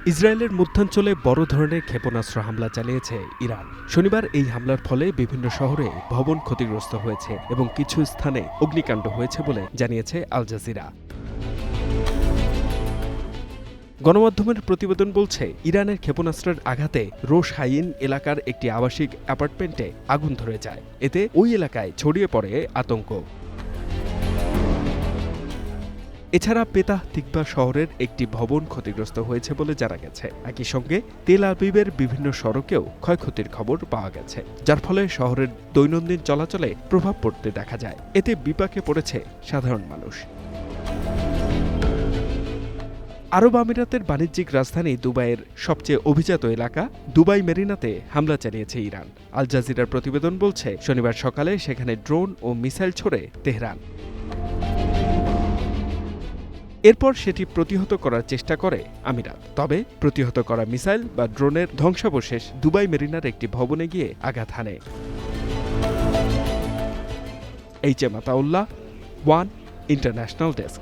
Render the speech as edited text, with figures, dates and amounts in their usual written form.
ইসরায়েলের মধ্যাঞ্চলে বড় ধরনের ক্ষেপণাস্ত্র হামলা চালিয়েছে ইরান। শনিবার এই হামলার ফলে বিভিন্ন শহরে ভবন ক্ষতিগ্রস্ত হয়েছে এবং কিছু স্থানে অগ্নিকাণ্ড হয়েছে বলে জানিয়েছে আল জাজিরা। গণমাধ্যমের প্রতিবেদন বলছে, ইরানের ক্ষেপণাস্ত্রের আঘাতে রোশ হাইন এলাকার একটি আবাসিক অ্যাপার্টমেন্টে আগুন ধরে যায়। এতে ওই এলাকায় ছড়িয়ে পড়ে আতঙ্ক। এছাড়া পেতাহ তিকবা শহরের একটি ভবন ক্ষতিগ্রস্ত হয়েছে বলে জানা গেছে। একই সঙ্গে তেল আবিবের বিভিন্ন সড়কেও ক্ষয়ক্ষতির খবর পাওয়া গেছে, যার ফলে শহরের দৈনন্দিন চলাচলে প্রভাব পড়তে দেখা যায়। এতে বিপাকে পড়েছে সাধারণ মানুষ। আরব আমিরাতের বাণিজ্যিক রাজধানী দুবাইয়ের সবচেয়ে অভিজাত এলাকা দুবাই মেরিনাতে হামলা চালিয়েছে ইরান। আল জাজিরার প্রতিবেদন বলছে, শনিবার সকালে সেখানে ড্রোন ও মিসাইল ছোড়ে তেহরান। এরপর সেটি প্রতিহত করার চেষ্টা করে আমিরাত। তবে প্রতিহত করা মিসাইল বা ড্রোনের ধ্বংসাবশেষ দুবাই মেরিনার একটি ভবনে গিয়ে আঘাত হানে। H M Ataullah, one international desk.